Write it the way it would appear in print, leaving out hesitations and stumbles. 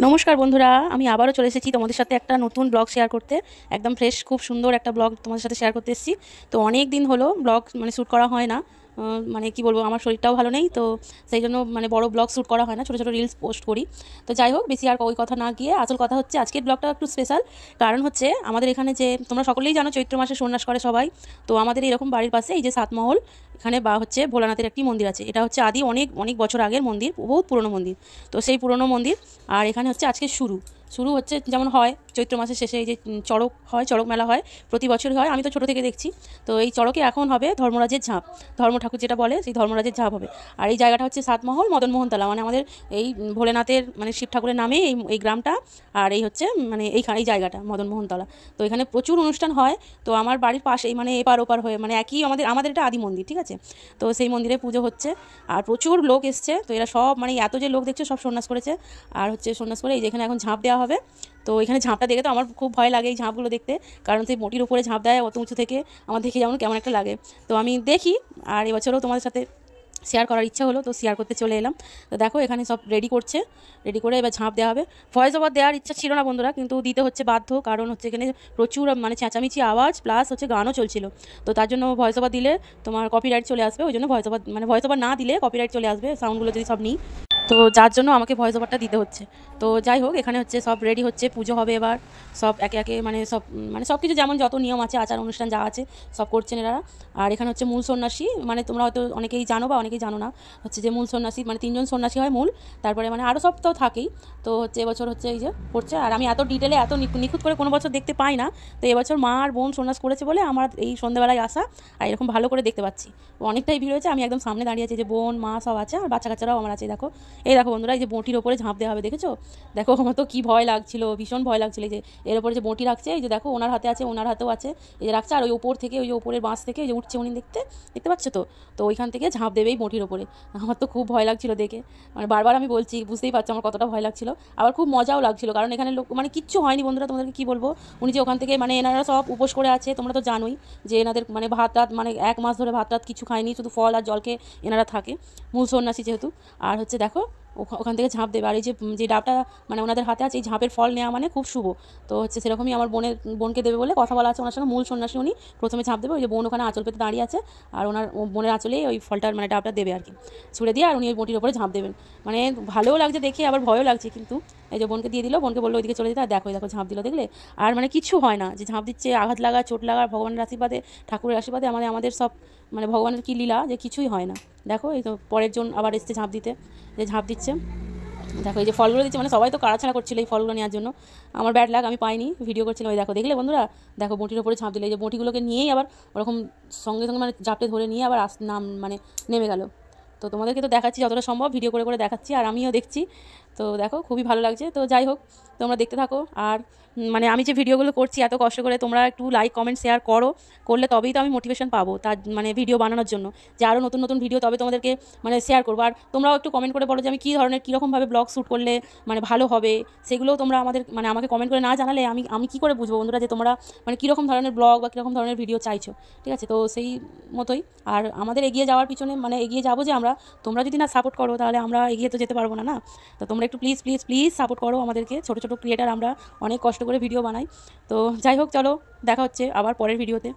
নমস্কার বন্ধুরা, আমি আবারও চলে এসেছি তোমাদের সাথে একটা নতুন ব্লগ শেয়ার করতে। একদম ফ্রেশ, খুব সুন্দর একটা ব্লগ তোমাদের সাথে শেয়ার করতে এসেছি। তো অনেক দিন হলো ব্লগ শ্যুট করা হয় না। মানে কি বলবো, আমার শরীরটাও ভালো নেই, তো সেই জন্য বড় ব্লগ শ্যুট করা হয় না, ছোটো ছোটো রিলস পোস্ট করি। তো যাই হোক, বেশি আর ওই কথা না গিয়ে আসল কথা হচ্ছে আজকের ব্লগটা একটু স্পেশাল। কারণ হচ্ছে আমাদের এখানে যে তোমরা সকলেই জানো চৈত্র মাসে সন্ন্যাস করে সবাই। তো আমাদের এরকম বাড়ির পাশে এই যে সাতমহল, এখানে বা হচ্ছে ভোলানাথের একটি মন্দির আছে। এটা হচ্ছে আদি অনেক অনেক বছর আগের মন্দির, বহুত পুরনো মন্দির। তো সেই পুরনো মন্দির, আর এখানে হচ্ছে আজকে শুরু হচ্ছে যেমন হয় চৈত্র মাসের শেষে এই যে চড়ক হয়, চড়ক মেলা হয়, প্রতি বছরই হয়, আমি তো ছোটো থেকে দেখছি। তো এই চড়কে এখন হবে ধর্মরাজের ঝাঁপ, ধর্ম ঠাকুর যেটা বলে সেই ধর্মরাজের ঝাঁপ হবে। আর এই জায়গাটা হচ্ছে সাতমহল মদনমোহনতলা, মানে আমাদের এই ভোলেনাথের শিব ঠাকুরের নামে এই গ্রামটা। আর এই হচ্ছে এই জায়গাটা মদনমোহনতলা। তো এখানে প্রচুর অনুষ্ঠান হয়। তো আমার বাড়ির পাশেই এপার ওপার হয়ে একই আমাদের এটা আদি মন্দির, ঠিক আছে। তো সেই মন্দিরে পুজো হচ্ছে আর প্রচুর লোক এসছে। তো এরা সব এত যে লোক দেখছে সব সন্ন্যাস করেছে। আর হচ্ছে সন্ন্যাস করে এই যে এখানে এখন ঝাঁপ দেওয়া হবে। তো এখানে ঝাঁপটা দেখে তো আমার খুব ভয় লাগে, এই ঝাঁপগুলো দেখতে। কারণ সেই মোটির উপরে ঝাঁপ দেয় অত উঁচু থেকে, আমার দেখে কেমন একটা লাগে। তো আমি দেখি, আর এবছরও তোমাদের সাথে শেয়ার করার ইচ্ছা হলো, তো শেয়ার করতে চলে এলাম। তো দেখো এখানে সব রেডি করে এবার ঝাঁপ দেওয়া হবে। ভয়েস ওভার দেওয়ার ইচ্ছা ছিল না বন্ধুরা, কিন্তু দিতে হচ্ছে বাধ্য। কারণ হচ্ছে এখানে প্রচুর চেঁচামেচি আওয়াজ, প্লাস হচ্ছে গানও চলছিল। তো তার জন্য ভয়েস ওভার দিলে তোমার কপিরাইট চলে আসবে, ওই জন্য ভয়েস ওভার না দিলে কপিরাইট চলে আসবে, সাউন্ডগুলো যদি সব নিই। তো যার জন্য আমাকে ভয়েস ওভারটা দিতে হচ্ছে। তো যাই হোক, এখানে হচ্ছে সব রেডি হচ্ছে, পুজো হবে এবার। সব একে একে সব কিছু যেমন যত নিয়ম আছে, আচার অনুষ্ঠান যা আছে সব করছেন এরা। আর এখানে হচ্ছে মূল সন্ন্যাসী, তোমরা হয়তো অনেকেই জানো বা অনেকেই জানো না, হচ্ছে যে মূল সন্ন্যাসী 3জন সন্ন্যাসী হয় মূল। তারপরে আরও সব তো থাকেই। তো হচ্ছে এবছর হচ্ছে এই যে করছে। আর আমি এত ডিটেলে এত নিখুঁত করে কোনো বছর দেখতে পাই না। তো এবছর মা আর বোন সন্ন্যাস করেছে বলে আমার এই সন্ধ্যেবেলায় আসা, আর এরকম ভালো করে দেখতে পাচ্ছি। অনেকটাই ভিড় হয়েছে, আমি একদম সামনে দাঁড়িয়ে আছি, যে বোন মা সব আছে, আর বাচ্চা কাচ্চারাও আমার আছে। দেখো বন্ধুরা, এই যে বঁটির ওপরে ঝাঁপ দেওয়া হবে, দেখেছো? দেখো আমার তো কী ভয় লাগছিল, ভীষণ ভয় লাগছিল। এই যে এর ওপরে যে বঁটি রাখছে, এই যে দেখো ওনার হাতে আছে, ওনার হাতেও আছে, এই যে রাখছে। আর ওই ওপর থেকে, ওই যে ওপরের বাঁশ থেকে ওই যে উঠছে উনি, দেখতে পাচ্ছে তো। তো ওইখান থেকে ঝাঁপ দেবে এই বঁটির ওপরে। আমার তো খুব ভয় লাগছিল দেখে, বারবার আমি বলছি, বুঝতেই পারছো আমার কতটা ভয় লাগছিল। আবার খুব মজাও লাগছিল, কারণ এখানে লোক কিচ্ছু হয়নি বন্ধুরা, তোমাদেরকে কী বলবো। উনি যে ওখান থেকে এনারা সব উপোস করে আছে, তোমরা তো জানোই যে এনাদের ভাত রাত 1 মাস ধরে ভাত রাত কিছু খায়নি, শুধু ফল আর জলকে এনারা থাকে, মূল সন্ন্যাসী যেহেতু। আর হচ্ছে দেখো ওখান থেকে ঝাঁপ দেবে। আর এই যে ডাবটা ওনাদের হাতে আছে, এই ঝাঁপের ফল নেওয়া খুব শুভ। তো হচ্ছে সেরকমই আমার বোনকে দেবে বলে কথা বলা আছে ওনার সঙ্গে। মূল সন্ন্যাসী উনি প্রথমে ঝাঁপ দেবে, ওই যে বোন ওখানে আঁচল পেতে দাঁড়িয়ে আছে, আর ওনার বোনের আঁচলেই ওই ফলটার ডাবটা দেবে আর কি, ছুঁড়ে দিয়ে। আর উনি ওই বটির ওপরে ঝাঁপ দেবেন। ভালোও লাগছে দেখে, আবার ভয়ও লাগছে। কিন্তু এই যে বোনকে দিয়ে দিল, বোনকে বললো ওইদিকে চলে যেতে। আর দেখো ঝাঁপ দিল, দেখলে? আর কিছু হয় না, যে ঝাঁপ দিচ্ছে, আঘাত লাগা, চোট লাগা, ভগবানের আশীর্বাদে, ঠাকুরের আশীর্বাদে আমাদের সব ভগবানের কী লীলা, যে কিছুই হয় না। দেখো এই তো পরের জন আবার এসছে ঝাঁপ দিতে, যে ঝাঁপ দিচ্ছে। দেখো এই যে ফলগুলো দিচ্ছে, সবাই তো কাড়াছাড়া করছিল এই ফলগুলো নেওয়ার জন্য। আমার ব্যাড লাগ, আমি পাইনি, ভিডিও করছিলাম। ওই দেখো, দেখলে বন্ধুরা? দেখো বঁটির ওপরে ঝাঁপ দিলে, এই যে বঁটিগুলোকে নিয়েই আবার ওরকম সঙ্গে সঙ্গে ঝাঁপটে ধরে নিয়ে আবার নেমে গেল। তো তোমাদেরকে তো দেখাচ্ছি যতটা সম্ভব, ভিডিও করে করে দেখাচ্ছি, আর আমিও দেখছি। তো দেখো খুবই ভালো লাগছে। তো যাই হোক, তোমরা দেখতে থাকো। আর আমি যে ভিডিওগুলো করছি এত কষ্ট করে, তোমরা একটু লাইক কমেন্ট শেয়ার করলে তবেই তো আমি মোটিভেশন পাবো তার ভিডিও বানানোর জন্য, যে আরও নতুন নতুন ভিডিও তবে তোমাদেরকে শেয়ার করবো। আর তোমরাও একটু কমেন্ট করে বলো যে আমি কীরকমভাবে ব্লগ শ্যুট করলে ভালো হবে। সেগুলোও তোমরা আমাকে কমেন্ট করে না জানালে আমি কী করে বুঝবো বন্ধুরা, যে তোমরা কীরকম ধরনের ব্লগ বা কীরকম ধরনের ভিডিও চাইছো, ঠিক আছে? তো সেই মতোই আর আমাদের এগিয়ে যাওয়ার পিছনে এগিয়ে যাবো যে তোমরা যদি না সাপোর্ট করো, তাহলে আমরা এগিয়ে তো যেতে পারবো না। তো তোমরা একটু প্লিজ প্লিজ প্লিজ সাপোর্ট করো আমাদেরকে। ছোটো ছোটো ক্রিয়েটার আমরা, অনেক কষ্ট করে ভিডিও বানাই। তো যাই হোক, চলো দেখা হচ্ছে আবার পরের ভিডিওতে।